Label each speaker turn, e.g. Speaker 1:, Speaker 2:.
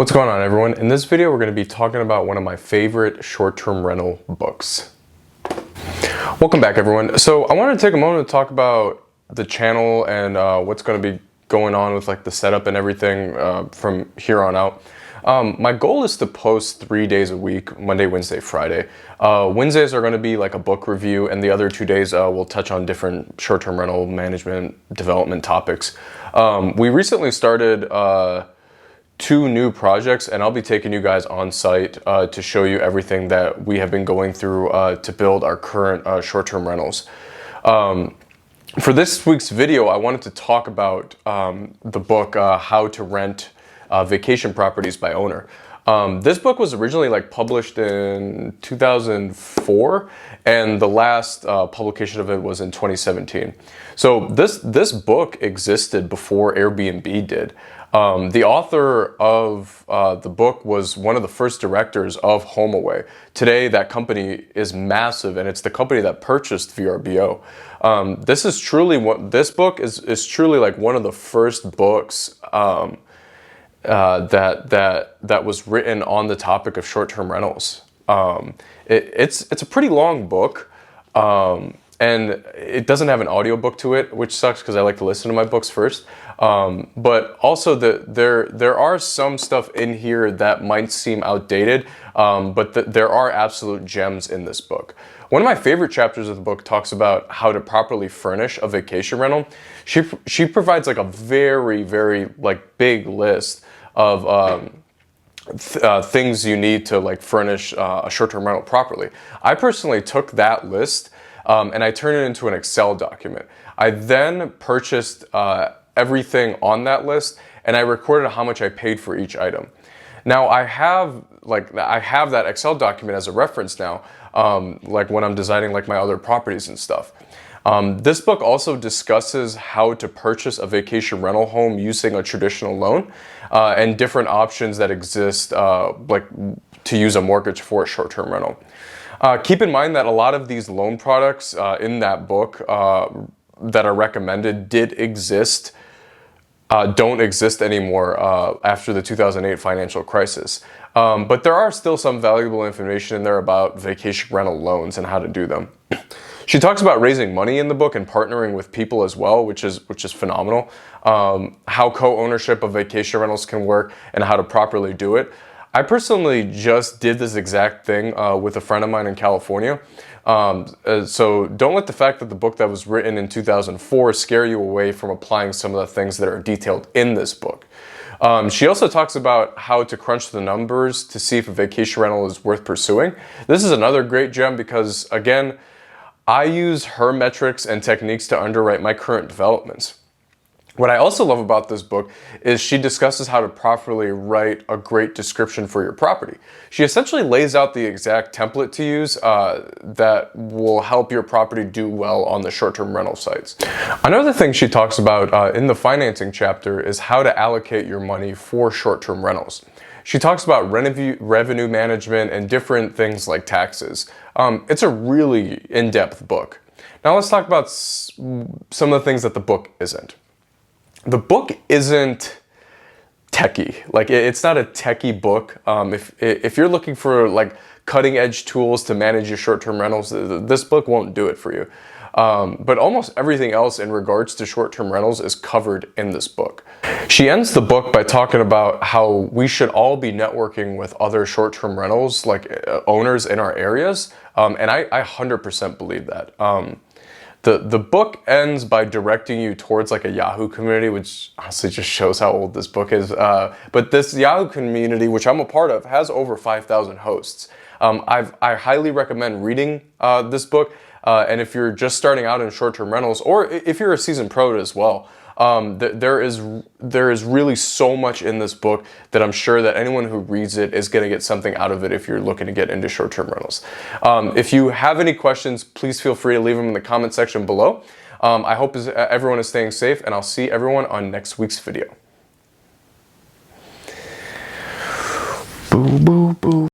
Speaker 1: What's going on, everyone? In this video, we're going to be talking about one of my favorite short-term rental books. Welcome back, everyone. So I wanted to take a moment to talk about the channel and what's going to be going on with like the setup and everything from here on out. My goal is to post 3 days a week, Monday, Wednesday, Friday. Wednesdays are going to be like a book review, and the other 2 days we'll touch on different short-term rental management development topics. We recently started 2 new projects, and I'll be taking you guys on site to show you everything that we have been going through to build our current short-term rentals. For this week's video, I wanted to talk about the book, How to Rent Vacation Properties by Owner. This book was originally published in 2004, and the last publication of it was in 2017. So this book existed before Airbnb did. The author of the book was one of the first directors of HomeAway. Today, that company is massive, and it's the company that purchased VRBO. This book is truly like one of the first books that was written on the topic of short-term rentals. It's a pretty long book, and it doesn't have an audiobook to it, which sucks because I like to listen to my books first. But also there are some stuff in here that might seem outdated, but there are absolute gems in this book. One of my favorite chapters of the book talks about how to properly furnish a vacation rental. She provides like a very big list of things you need to furnish a short-term rental properly. I personally took that list and I turned it into an Excel document. I then purchased everything on that list, and I recorded how much I paid for each item. Now I have that Excel document as a reference now, when I'm designing my other properties and stuff. This book also discusses how to purchase a vacation rental home using a traditional loan and different options that exist to use a mortgage for a short-term rental. Keep in mind that a lot of these loan products in that book that are recommended don't exist anymore after the 2008 financial crisis. But there are still some valuable information in there about vacation rental loans and how to do them. She talks about raising money in the book and partnering with people as well, which is phenomenal. How co-ownership of vacation rentals can work and how to properly do it. I personally just did this exact thing with a friend of mine in California. So don't let the fact that the book that was written in 2004 scare you away from applying some of the things that are detailed in this book. She also talks about how to crunch the numbers to see if a vacation rental is worth pursuing. This is another great gem because, again, I use her metrics and techniques to underwrite my current developments. What I also love about this book is she discusses how to properly write a great description for your property. She essentially lays out the exact template to use that will help your property do well on the short-term rental sites. Another thing she talks about in the financing chapter is how to allocate your money for short-term rentals. She talks about revenue management and different things like taxes. It's a really in-depth book. Now let's talk about some of the things that the book isn't. The book isn't techie. It's not a techie book. If you're looking for cutting edge tools to manage your short-term rentals, this book won't do it for you. But almost everything else in regards to short-term rentals is covered in this book. She ends the book by talking about how we should all be networking with other short-term rentals, owners in our areas. And I 100% believe that. The book ends by directing you towards a Yahoo community, which honestly just shows how old this book is. But this Yahoo community, which I'm a part of, has over 5,000 hosts. I highly recommend reading this book. And if you're just starting out in short-term rentals, or if you're a seasoned pro as well, there is really so much in this book that I'm sure that anyone who reads it is going to get something out of it if you're looking to get into short-term rentals. If you have any questions, please feel free to leave them in the comment section below. I hope everyone is staying safe, and I'll see everyone on next week's video.